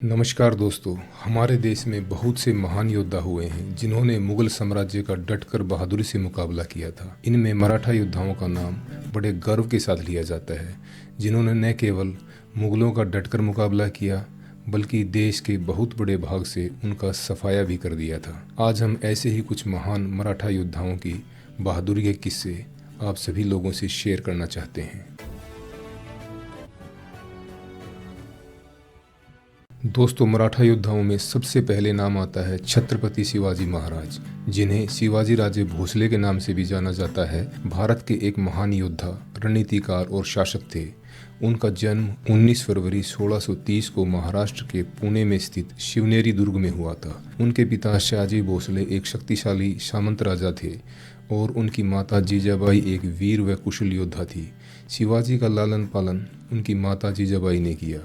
नमस्कार दोस्तों। हमारे देश में बहुत से महान योद्धा हुए हैं जिन्होंने मुगल साम्राज्य का डटकर बहादुरी से मुकाबला किया था। इनमें मराठा योद्धाओं का नाम बड़े गर्व के साथ लिया जाता है, जिन्होंने न केवल मुगलों का डटकर मुकाबला किया बल्कि देश के बहुत बड़े भाग से उनका सफाया भी कर दिया था। आज हम ऐसे ही कुछ महान मराठा योद्धाओं की बहादुरी के किस्से आप सभी लोगों से शेयर करना चाहते हैं। दोस्तों, मराठा योद्धाओं में सबसे पहले नाम आता है छत्रपति शिवाजी महाराज, जिन्हें शिवाजी राजे भोसले के नाम से भी जाना जाता है। भारत के एक महान योद्धा, रणनीतिकार और शासक थे। उनका जन्म 19 फरवरी 1630 को महाराष्ट्र के पुणे में स्थित शिवनेरी दुर्ग में हुआ था। उनके पिता शहाजी भोसले एक शक्तिशाली सामंत राजा थे और उनकी माता जीजाबाई एक वीर व कुशल योद्धा थी। शिवाजी का लालन पालन उनकी माता जीजाबाई ने किया,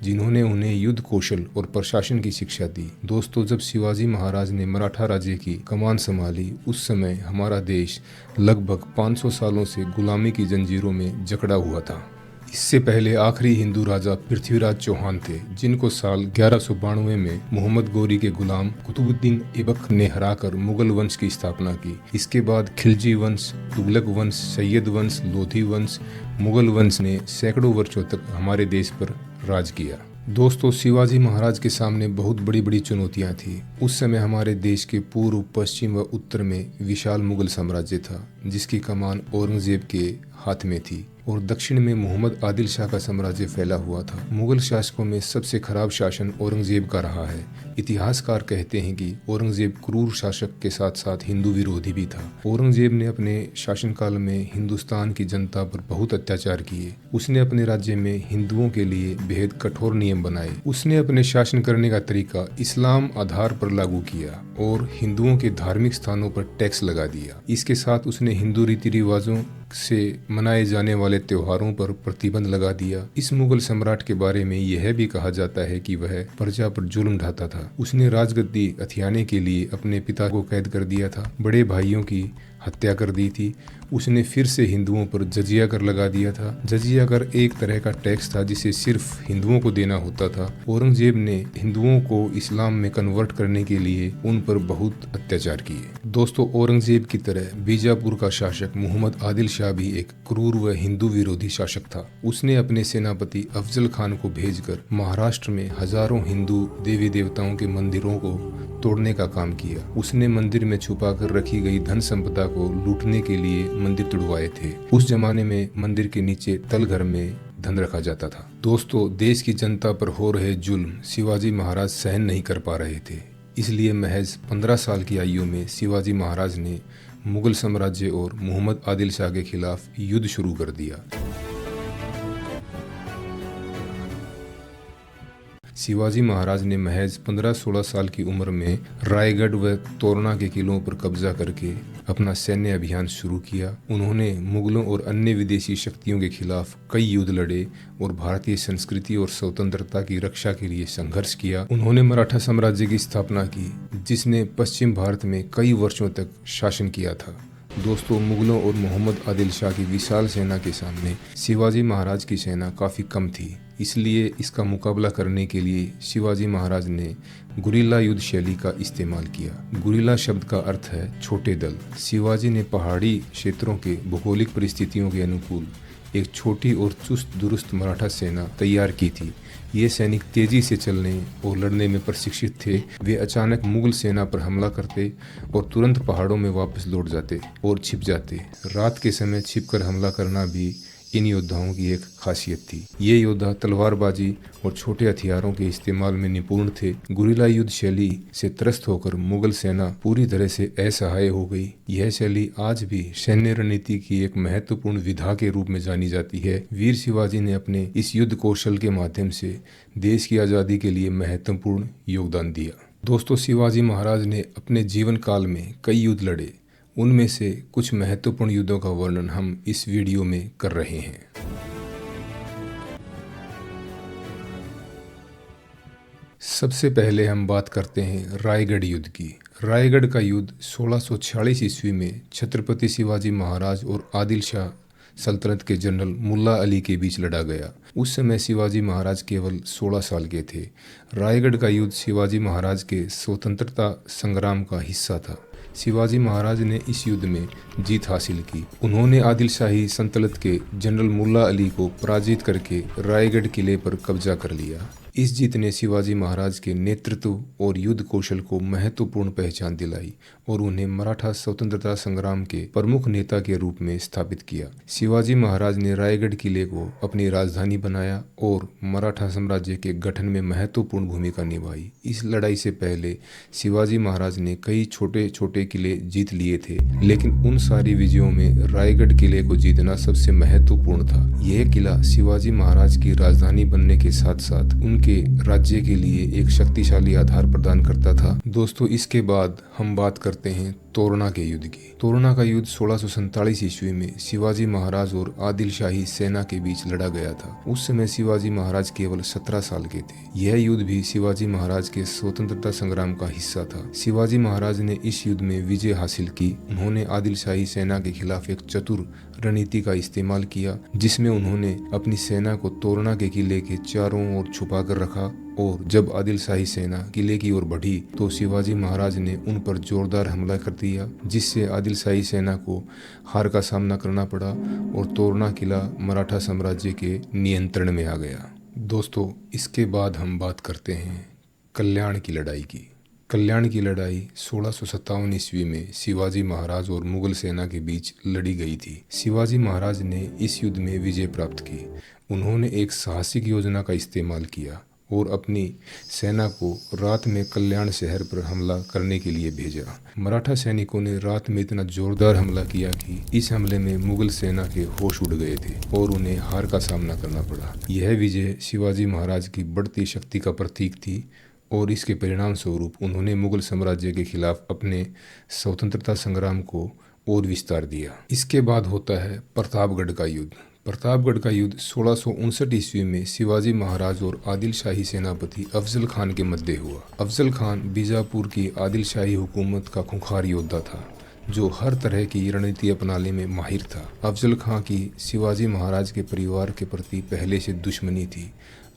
जिन्होंने उन्हें युद्ध कौशल और प्रशासन की शिक्षा दी। दोस्तों, जब शिवाजी महाराज ने मराठा राज्य की कमान संभाली, उस समय हमारा देश लगभग 500 सालों से गुलामी की जंजीरों में जकड़ा हुआ था। इससे पहले आखिरी हिंदू राजा पृथ्वीराज चौहान थे, जिनको साल 1192 में मोहम्मद गौरी के गुलाम कुतुबुद्दीन ऐबक ने हराकर मुगल वंश की स्थापना की। इसके बाद खिलजी वंश, तुगलक वंश, सैयद वंश, लोधी वंश, मुगल वंश ने सैकड़ों वर्षों तक हमारे देश पर राज किया। दोस्तों, शिवाजी महाराज के सामने बहुत बड़ी बड़ी चुनौतियां थी। उस समय हमारे देश के पूर्व, पश्चिम व उत्तर में विशाल मुगल साम्राज्य था, जिसकी कमान औरंगजेब के हाथ में थी, और दक्षिण में मोहम्मद आदिल शाह का साम्राज्य फैला हुआ था। मुगल शासकों में सबसे खराब शासन औरंगजेब का रहा है। इतिहासकार कहते हैं कि औरंगजेब क्रूर शासक के साथ साथ हिंदू विरोधी भी था। औरंगजेब ने अपने शासनकाल में हिंदुस्तान की जनता पर बहुत अत्याचार किए। उसने अपने राज्य में हिंदुओं के लिए बेहद कठोर नियम बनाए। उसने अपने शासन करने का तरीका इस्लाम आधार पर लागू किया और हिंदुओं के धार्मिक स्थानों पर टैक्स लगा दिया। इसके साथ उसने हिंदू रीति रिवाजों से मनाए जाने वाले त्योहारों पर प्रतिबंध लगा दिया। इस मुगल सम्राट के बारे में यह भी कहा जाता है कि वह प्रजा पर जुल्म ढाता था। उसने राजगद्दी हथियाने के लिए अपने पिता को कैद कर दिया था, बड़े भाइयों की हत्या कर दी थी। उसने फिर से हिंदुओं पर जजिया कर लगा दिया था। जजिया कर एक तरह का टैक्स था जिसे सिर्फ हिंदुओं को देना होता था। औरंगजेब ने हिंदुओं को इस्लाम में कन्वर्ट करने के लिए उन पर बहुत अत्याचार किए। दोस्तों, औरंगजेब की तरह बीजापुर का शासक मोहम्मद आदिल शाह भी एक क्रूर व हिंदू विरोधी शासक था। उसने अपने सेनापति अफजल खान को भेजकर महाराष्ट्र में हजारों हिंदू देवी देवताओं के मंदिरों को तोड़ने का काम किया। उसने मंदिर में छुपा कर रखी गई धन संपदा को लूटने के लिए मंदिर तुड़वाए थे। उस जमाने में मंदिर के नीचे तलघर में धन रखा जाता था। दोस्तों, देश की जनता पर हो रहे जुल्म शिवाजी महाराज सहन नहीं कर पा रहे थे। इसलिए महज 15 साल की आयु में शिवाजी महाराज ने मुगल साम्राज्य और मोहम्मद आदिल शाह के खिलाफ युद्ध शुरू कर दिया। शिवाजी महाराज ने महज 15-16 साल की उम्र में रायगढ़ व तोरना के किलों पर कब्जा करके अपना सैन्य अभियान शुरू किया। उन्होंने मुगलों और अन्य विदेशी शक्तियों के खिलाफ कई युद्ध लड़े और भारतीय संस्कृति और स्वतंत्रता की रक्षा के लिए संघर्ष किया। उन्होंने मराठा साम्राज्य की स्थापना की, जिसने पश्चिम भारत में कई वर्षों तक शासन किया था। दोस्तों, मुगलों और मोहम्मद आदिल शाह की विशाल सेना के सामने शिवाजी महाराज की सेना काफ़ी कम थी। इसलिए इसका मुकाबला करने के लिए शिवाजी महाराज ने गुरिल्ला युद्ध शैली का इस्तेमाल किया। गुरिल्ला शब्द का अर्थ है छोटे दल। शिवाजी ने पहाड़ी क्षेत्रों के भौगोलिक परिस्थितियों के अनुकूल एक छोटी और चुस्त दुरुस्त मराठा सेना तैयार की थी। ये सैनिक तेजी से चलने और लड़ने में प्रशिक्षित थे। वे अचानक मुगल सेना पर हमला करते और तुरंत पहाड़ों में वापस लौट जाते और छिप जाते। रात के समय छिपकर हमला करना भी इन योद्धाओं की एक खासियत थी। ये योद्धा तलवारबाजी और छोटे हथियारों के इस्तेमाल में निपुण थे। गुरिल्ला युद्ध शैली से त्रस्त होकर मुगल सेना पूरी तरह से असहाय हो गई। यह शैली आज भी सैन्य रणनीति की एक महत्वपूर्ण विधा के रूप में जानी जाती है। वीर शिवाजी ने अपने इस युद्ध कौशल के माध्यम से देश की आज़ादी के लिए महत्वपूर्ण योगदान दिया। दोस्तों, शिवाजी महाराज ने अपने जीवन काल में कई युद्ध लड़े। उनमें से कुछ महत्वपूर्ण युद्धों का वर्णन हम इस वीडियो में कर रहे हैं। सबसे पहले हम बात करते हैं रायगढ़ युद्ध की। रायगढ़ का युद्ध 1646 ईस्वी में छत्रपति शिवाजी महाराज और आदिल शाह सल्तनत के जनरल मुल्ला अली के बीच लड़ा गया। उस समय शिवाजी महाराज केवल 16 साल के थे। रायगढ़ का युद्ध शिवाजी महाराज के स्वतंत्रता संग्राम का हिस्सा था। शिवाजी महाराज ने इस युद्ध में जीत हासिल की। उन्होंने आदिल शाही सल्तनत के जनरल मुल्ला अली को पराजित करके रायगढ़ किले पर कब्जा कर लिया। इस जीत ने शिवाजी महाराज के नेतृत्व और युद्ध कौशल को महत्वपूर्ण पहचान दिलाई और उन्हें मराठा स्वतंत्रता संग्राम के प्रमुख नेता के रूप में स्थापित किया। शिवाजी महाराज ने रायगढ़ किले को अपनी राजधानी बनाया और मराठा साम्राज्य के गठन में महत्वपूर्ण भूमिका निभाई। इस लड़ाई से पहले शिवाजी महाराज ने कई छोटे छोटे किले जीत लिए थे, लेकिन उन सारी विजयों में रायगढ़ किले को जीतना सबसे महत्वपूर्ण था। यह किला शिवाजी महाराज की राजधानी बनने के साथ साथ उनके राज्य के लिए एक शक्तिशाली आधार प्रदान करता था। दोस्तों, इसके बाद हम बात करते हैं तोरना के युद्ध की। तोरना का युद्ध 1647 ईस्वी में शिवाजी महाराज और आदिल शाही सेना के बीच लड़ा गया था। उस समय शिवाजी महाराज केवल 17 साल के थे। यह युद्ध भी शिवाजी महाराज के स्वतंत्रता संग्राम का हिस्सा था। शिवाजी महाराज ने इस युद्ध में विजय हासिल की। उन्होंने आदिल शाही सेना के खिलाफ एक चतुर रणनीति का इस्तेमाल किया, जिसमें उन्होंने अपनी सेना को तोरना के किले के चारों ओर छुपा कर रखा और जब आदिल शाही सेना किले की ओर बढ़ी तो शिवाजी महाराज ने उन पर जोरदार हमला कर दिया, जिससे आदिल शाही सेना को हार का सामना करना पड़ा और तोरना किला मराठा साम्राज्य के नियंत्रण में आ गया। दोस्तों, इसके बाद हम बात करते हैं कल्याण की लड़ाई की। कल्याण की लड़ाई 1657 ईस्वी में शिवाजी महाराज और मुगल सेना के बीच लड़ी गई थी। शिवाजी महाराज ने इस युद्ध में विजय प्राप्त की। उन्होंने एक साहसिक योजना का इस्तेमाल किया और अपनी सेना को रात में कल्याण शहर पर हमला करने के लिए भेजा। मराठा सैनिकों ने रात में इतना जोरदार हमला किया कि इस हमले में मुगल सेना के होश उड़ गए थे और उन्हें हार का सामना करना पड़ा। यह विजय शिवाजी महाराज की बढ़ती शक्ति का प्रतीक थी और इसके परिणाम स्वरूप उन्होंने मुगल साम्राज्य के खिलाफ अपने स्वतंत्रता संग्राम को और विस्तार दिया। इसके बाद होता है प्रतापगढ़ का युद्ध। प्रतापगढ़ का युद्ध 1659 ईस्वी में शिवाजी महाराज और आदिल शाही सेनापति अफजल खान के मध्य हुआ। अफजल खान बीजापुर की आदिल शाही हुकूमत का खूंखार योद्धा था, जो हर तरह की रणनीति अपनाने में माहिर था। अफजल खान की शिवाजी महाराज के परिवार के प्रति पहले से दुश्मनी थी।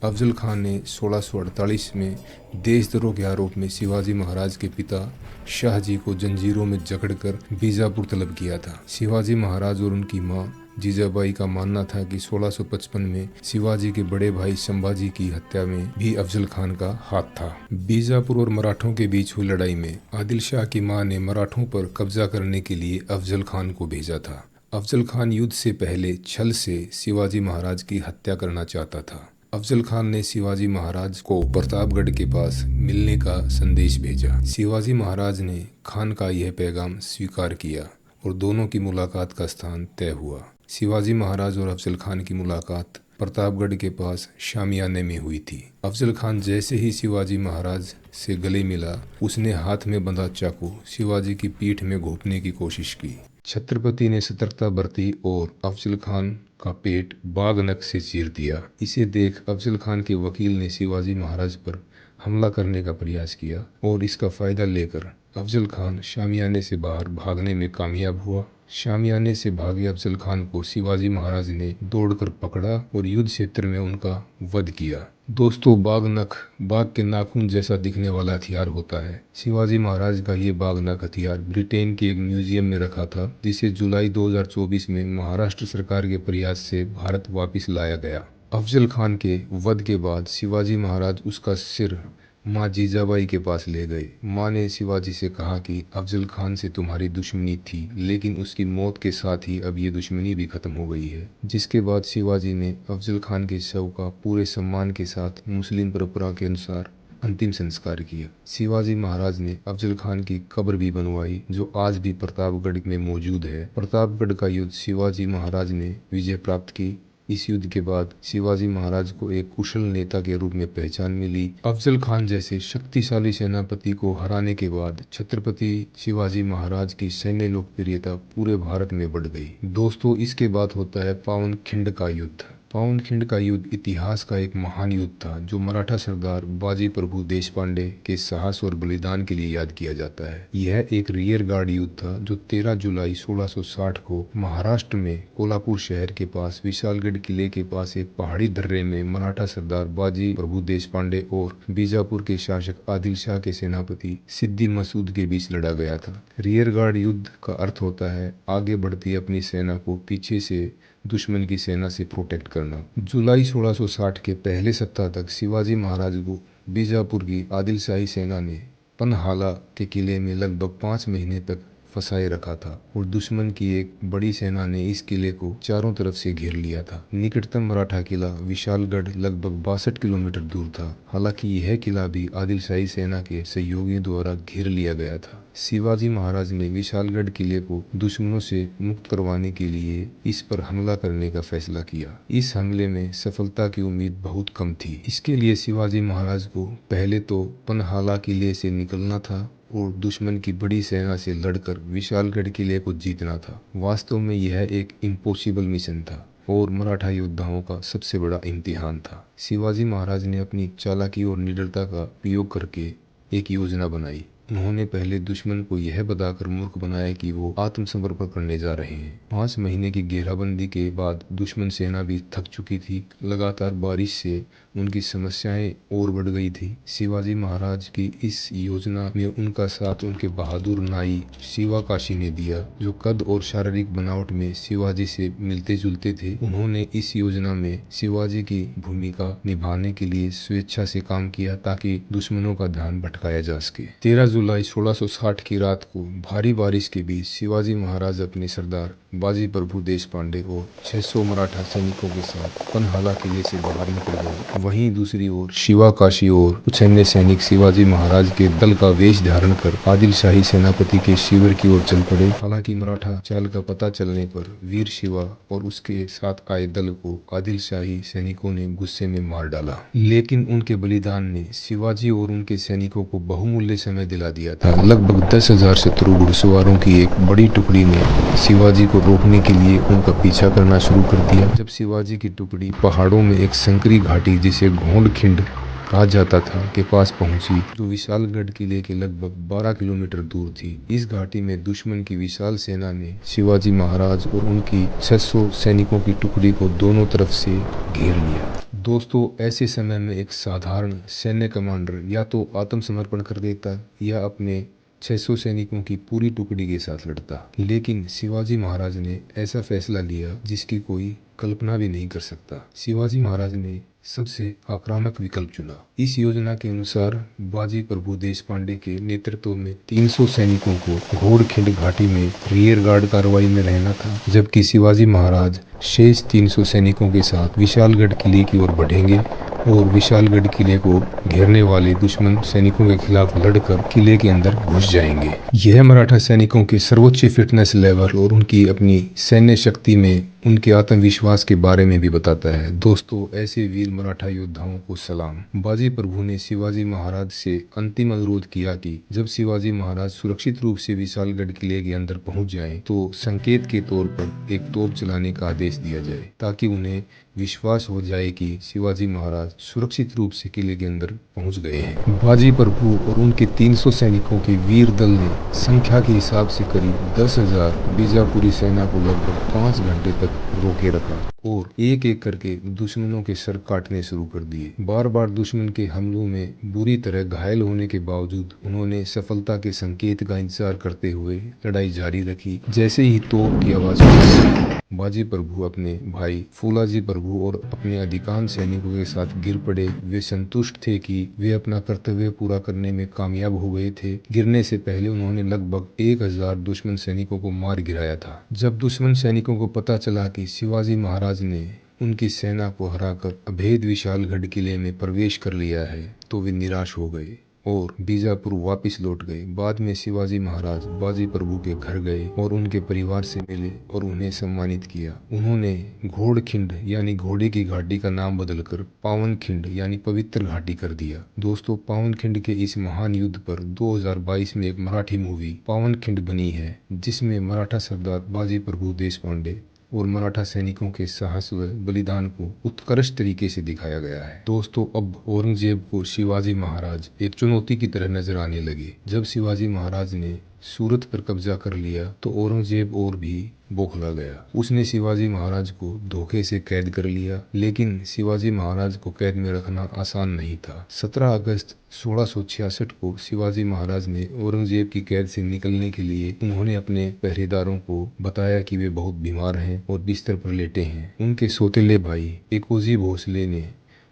अफजल खान ने 1648 में देशद्रोह के आरोप में शिवाजी महाराज के पिता शाहजी को जंजीरों में जकड़कर बीजापुर तलब किया था। शिवाजी महाराज और उनकी मां जीजाबाई का मानना था कि 1655 में शिवाजी के बड़े भाई संभाजी की हत्या में भी अफजल खान का हाथ था। बीजापुर और मराठों के बीच हुई लड़ाई में आदिल शाह की मां ने मराठों पर कब्जा करने के लिए अफजल खान को भेजा था। अफजल खान युद्ध से पहले छल से शिवाजी महाराज की हत्या करना चाहता था। अफजल खान ने शिवाजी महाराज को प्रतापगढ़ के पास मिलने का संदेश भेजा। शिवाजी महाराज ने खान का यह पैगाम स्वीकार किया और दोनों की मुलाकात का स्थान तय हुआ। शिवाजी महाराज और अफजल खान की मुलाकात प्रतापगढ़ के पास शामियाने में हुई थी। अफजल खान जैसे ही शिवाजी महाराज से गले मिला, उसने हाथ में बंधा चाकू शिवाजी की पीठ में घोंपने की कोशिश की। छत्रपति ने सतर्कता बरती और अफजल खान का पेट बाघ नख से चीर दिया। इसे देख अफजल खान के वकील ने शिवाजी महाराज पर हमला करने का प्रयास किया और इसका फायदा लेकर अफजल खान शामियाने से बाहर भागने में कामयाब हुआ। शामियाने से भागे अफजल खान को शिवाजी महाराज ने दौड़कर पकड़ा और युद्ध क्षेत्र में उनका वध किया। दोस्तों, बाघ नख बाघ के नाखून जैसा दिखने वाला हथियार होता है। शिवाजी महाराज का ये बाघ नख हथियार ब्रिटेन के एक म्यूजियम में रखा था, जिसे जुलाई 2024 में महाराष्ट्र सरकार के प्रयास से भारत वापस लाया गया। अफजल खान के वध के बाद शिवाजी महाराज उसका सिर माँ जीजाबाई के पास ले गए। माँ ने शिवाजी से कहा कि अफजल खान से तुम्हारी दुश्मनी थी, लेकिन उसकी मौत के साथ ही अब ये दुश्मनी भी खत्म हो गई है। जिसके बाद शिवाजी ने अफजल खान के शव का पूरे सम्मान के साथ मुस्लिम परंपरा के अनुसार अंतिम संस्कार किया। शिवाजी महाराज ने अफजल खान की कब्र भी बनवाई, जो आज भी प्रतापगढ़ में मौजूद है। प्रतापगढ़ का युद्ध शिवाजी महाराज ने विजय प्राप्त की। इस युद्ध के बाद शिवाजी महाराज को एक कुशल नेता के रूप में पहचान मिली। अफजल खान जैसे शक्तिशाली सेनापति को हराने के बाद छत्रपति शिवाजी महाराज की सैन्य लोकप्रियता पूरे भारत में बढ़ गई। दोस्तों, इसके बाद होता है पावनखिंड का युद्ध। पावनखिंड का युद्ध इतिहास का एक महान युद्ध था जो मराठा सरदार बाजी प्रभु देशपांडे के साहस और बलिदान के लिए याद किया जाता है। यह एक रियर गार्ड युद्ध था जो 13 जुलाई 1660 को महाराष्ट्र में कोल्हापुर शहर के पास विशालगढ़ किले के पास एक पहाड़ी दर्रे में मराठा सरदार बाजी प्रभु देशपांडे और बीजापुर के शासक आदिल शाह के सेनापति सिद्दी मसूद के बीच लड़ा गया था। रियर गार्ड युद्ध का अर्थ होता है आगे बढ़ती अपनी सेना को पीछे से दुश्मन की सेना से प्रोटेक्ट करना। जुलाई 1660 के पहले सप्ताह तक शिवाजी महाराज को बीजापुर की आदिल शाही सेना ने पनहाला के किले में लगभग 5 महीने तक फंसाए रखा था और दुश्मन की एक बड़ी सेना ने इस किले को चारों तरफ से घेर लिया था। निकटतम मराठा किला विशालगढ़ लगभग 62 किलोमीटर दूर था। हालांकि यह किला भी आदिल शाही सेना के सहयोगियों द्वारा घेर लिया गया था। शिवाजी महाराज ने विशालगढ़ किले को दुश्मनों से मुक्त करवाने के लिए इस पर हमला करने का फैसला किया। इस हमले में सफलता की उम्मीद बहुत कम थी। इसके लिए शिवाजी महाराज को पहले तो पनहाला किले से निकलना था और दुश्मन की बड़ी सेना से लड़कर विशालगढ़ किले को जीतना था। वास्तव में यह एक इम्पॉसिबल मिशन था और मराठा योद्धाओं का सबसे बड़ा इम्तिहान था। शिवाजी महाराज ने अपनी चालाकी और निडरता का उपयोग करके एक योजना बनाई। उन्होंने पहले दुश्मन को यह बताकर मूर्ख बनाया कि वो आत्मसमर्पण करने जा रहे हैं। 5 महीने की घेराबंदी के बाद दुश्मन सेना भी थक चुकी थी। लगातार बारिश से उनकी समस्याएं और बढ़ गई थी। शिवाजी महाराज की इस योजना में उनका साथ उनके बहादुर नाई शिवा काशी ने दिया, जो कद और शारीरिक बनावट में शिवाजी से मिलते जुलते थे। उन्होंने इस योजना में शिवाजी की भूमिका निभाने के लिए स्वेच्छा से काम किया ताकि दुश्मनों का ध्यान भटकाया जा सके। 13 जुलाई 1660 की रात को भारी बारिश के बीच शिवाजी महाराज अपने सरदार बाजी प्रभु देशपांडे और 600 मराठा सैनिकों के साथ पनहाला किले से बाहर निकल गए। वहीं दूसरी ओर शिवा काशी और कुछ अन्य सैनिक शिवाजी महाराज के दल का वेश धारण कर आदिल शाही सेनापति के शिविर की ओर चल पड़े। हालांकि मराठा चाल का पता चलने पर वीर शिवा और उसके साथ आए दल को आदिल शाही सैनिकों ने गुस्से में मार डाला। लेकिन उनके बलिदान ने शिवाजी और उनके सैनिकों को बहुमूल्य समय दिला दिया था। लगभग 10,000 शत्रु घुड़सवारों की एक बड़ी टुकड़ी ने शिवाजी को रोकने के लिए उनका पीछा करना शुरू कर दिया। जब शिवाजी की टुकड़ी पहाड़ों में एक संकरी घाटी जिसे घोंडखिंड कहा जाता था के पास पहुंची, जो विशालगढ़ किले के लगभग 12 किलोमीटर दूर थी। इस घाटी में दुश्मन की विशाल सेना ने शिवाजी महाराज और उनकी 600 सैनिकों की टुकड़ी को दोनों तरफ से घेर लिया। दोस्तों, ऐसे समय में एक साधारण सैन्य कमांडर या तो आत्मसमर्पण कर देता या अपने 600 सैनिकों की पूरी टुकड़ी के साथ लड़ता। लेकिन शिवाजी महाराज ने ऐसा फैसला लिया जिसकी कोई कल्पना भी नहीं कर सकता। शिवाजी महाराज ने सबसे आक्रामक विकल्प चुना। इस योजना के अनुसार बाजी प्रभु देशपांडे के नेतृत्व में 300 सैनिकों को घोड़खिंड घाटी में रियर गार्ड कार्रवाई में रहना था, जबकि शिवाजी महाराज शेष 300 सैनिकों के साथ विशालगढ़ किले की ओर बढ़ेंगे और विशालगढ़ किले को घेरने वाले दुश्मन सैनिकों के खिलाफ लड़कर किले के अंदर घुस जाएंगे। यह मराठा सैनिकों के सर्वोच्च फिटनेस लेवल और उनकी अपनी सैन्य शक्ति में उनके आत्मविश्वास के बारे में भी बताता है। दोस्तों, ऐसे वीर मराठा योद्धाओं को सलाम। बाजी प्रभु ने शिवाजी महाराज से अंतिम अनुरोध किया कि जब शिवाजी महाराज सुरक्षित रूप से विशालगढ़ किले के अंदर पहुंच जाएं, तो संकेत के तौर पर एक तोप चलाने का आदेश दिया जाए ताकि उन्हें विश्वास हो जाए कि शिवाजी महाराज सुरक्षित रूप से किले के अंदर पहुंच गए हैं। बाजी प्रभु और उनके 300 सैनिकों के वीर दल ने संख्या के हिसाब से करीब 10,000 बीजापुरी सेना को लगभग 5 घंटे तक रोके रखा और एक एक करके दुश्मनों के सर काटने शुरू कर दिए। बार बार दुश्मन के हमलों में बुरी तरह घायल होने के बावजूद उन्होंने सफलता के संकेत का इंतजार करते हुए लड़ाई जारी रखी। जैसे ही तोप की आवाज हुई, बाजी प्रभु अपने भाई फूलाजी प्रभु और अपने अधिकांश सैनिकों के साथ गिर पड़े। वे संतुष्ट थे कि वे अपना कर्तव्य पूरा करने में कामयाब हो गए थे। गिरने से पहले उन्होंने लगभग 1,000 दुश्मन सैनिकों को मार गिराया था। जब दुश्मन सैनिकों को पता चला कि शिवाजी महाराज ने उनकी सेना को हराकर अभेद विशालगढ़ किले में प्रवेश कर लिया है, तो वे निराश हो गए और बीजापुर वापस लौट गए। बाद में शिवाजी महाराज बाजी प्रभु के घर गए और उनके परिवार से मिले और उन्हें सम्मानित किया। उन्होंने घोड़खिंड यानी घोड़े की घाटी का नाम बदलकर पावनखिंड यानी पवित्र घाटी कर दिया। दोस्तों, पावनखिंड के इस महान युद्ध पर 2022 में एक मराठी मूवी पावनखिंड बनी है, जिसमें मराठा सरदार बाजी प्रभु देशपांडे और मराठा सैनिकों के साहस व बलिदान को उत्कृष्ट तरीके से दिखाया गया है। दोस्तों, अब औरंगजेब को शिवाजी महाराज एक चुनौती की तरह नजर आने लगे। जब शिवाजी महाराज ने सूरत पर कब्जा कर लिया तो औरंगजेब और भी बौखला गया। उसने शिवाजी महाराज को धोखे से कैद कर लिया, लेकिन शिवाजी महाराज को कैद में रखना आसान नहीं था। 17 अगस्त 1666 को शिवाजी महाराज ने औरंगजेब की कैद से निकलने के लिए उन्होंने अपने पहरेदारों को बताया कि वे बहुत बीमार हैं और बिस्तर पर लेटे हैं। उनके सौतेले भाई एकोजी भोसले ने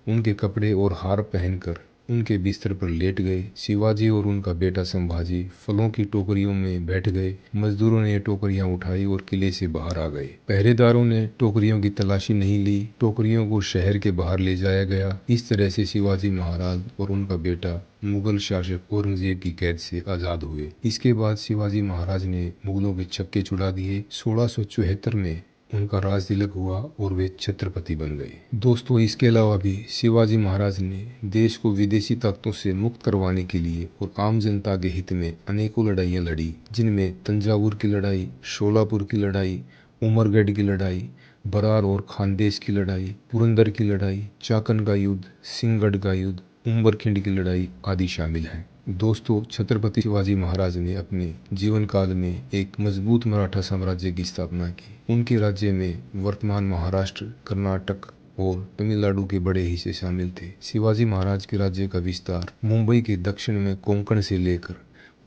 उनके कपड़े और हार पहनकर उनके बिस्तर पर लेट गए। शिवाजी और उनका बेटा संभाजी फलों की टोकरियों में बैठ गए। मजदूरों ने टोकरियां उठाई और किले से बाहर आ गए। पहरेदारों ने टोकरियों की तलाशी नहीं ली। टोकरियों को शहर के बाहर ले जाया गया। इस तरह से शिवाजी महाराज और उनका बेटा मुगल शासक औरंगजेब की कैद से आजाद हुए। इसके बाद शिवाजी महाराज ने मुगलों के छक्के छुड़ा दिए। 1674 में उनका राज तिलक हुआ और वे छत्रपति बन गए। दोस्तों, इसके अलावा भी शिवाजी महाराज ने देश को विदेशी ताकतों से मुक्त करवाने के लिए और आम जनता के हित में अनेकों लड़ाइयाँ लड़ी, जिनमें तंजावुर की लड़ाई, शोलापुर की लड़ाई, उमरगढ़ की लड़ाई, बरार और खानदेश की लड़ाई, पुरंदर की लड़ाई, चाकन का युद्ध, सिंहगढ़ का युद्ध, उम्बरखिंड की लड़ाई आदि शामिल हैं। दोस्तों, छत्रपति शिवाजी महाराज ने अपने जीवन काल में एक मजबूत मराठा साम्राज्य की स्थापना की। उनके राज्य में वर्तमान महाराष्ट्र, कर्नाटक और तमिलनाडु के बड़े हिस्से शामिल थे। शिवाजी महाराज के राज्य का विस्तार मुंबई के दक्षिण में कोंकण से लेकर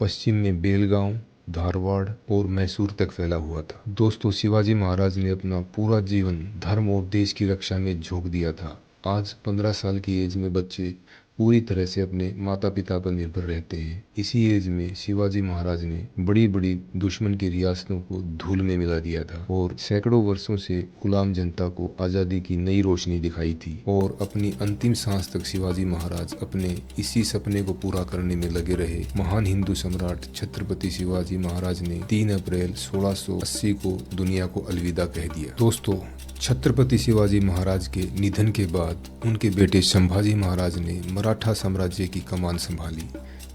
पश्चिम में बेलगांव, धारवाड़ और मैसूर तक फैला हुआ था। दोस्तों, शिवाजी महाराज ने अपना पूरा जीवन धर्म और देश की रक्षा में झोंक दिया था। आज 15 साल की एज में बच्चे पूरी तरह से अपने माता पिता पर निर्भर रहते हैं। इसी एज में शिवाजी महाराज ने बड़ी बड़ी दुश्मन की रियासतों को धूल में मिला दिया था और सैकड़ों वर्षों से गुलाम जनता को आज़ादी की नई रोशनी दिखाई थी। और अपनी अंतिम सांस तक शिवाजी महाराज अपने इसी सपने को पूरा करने में लगे रहे। महान हिंदू सम्राट छत्रपति शिवाजी महाराज ने 3 अप्रैल 1680 को दुनिया को अलविदा कह दिया। दोस्तों, छत्रपति शिवाजी महाराज के निधन के बाद उनके बेटे संभाजी महाराज ने मराठा साम्राज्य की कमान संभाली,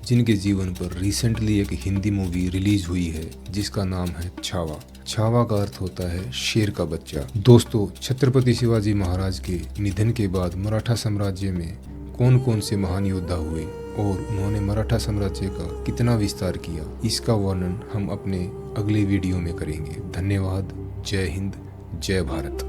जिनके जीवन पर रिसेंटली एक हिंदी मूवी रिलीज हुई है जिसका नाम है छावा। छावा का अर्थ होता है शेर का बच्चा। दोस्तों, छत्रपति शिवाजी महाराज के निधन के बाद मराठा साम्राज्य में कौन कौन से महान योद्धा हुए और उन्होंने मराठा साम्राज्य का कितना विस्तार किया, इसका वर्णन हम अपने अगले वीडियो में करेंगे। धन्यवाद। जय हिंद, जय भारत।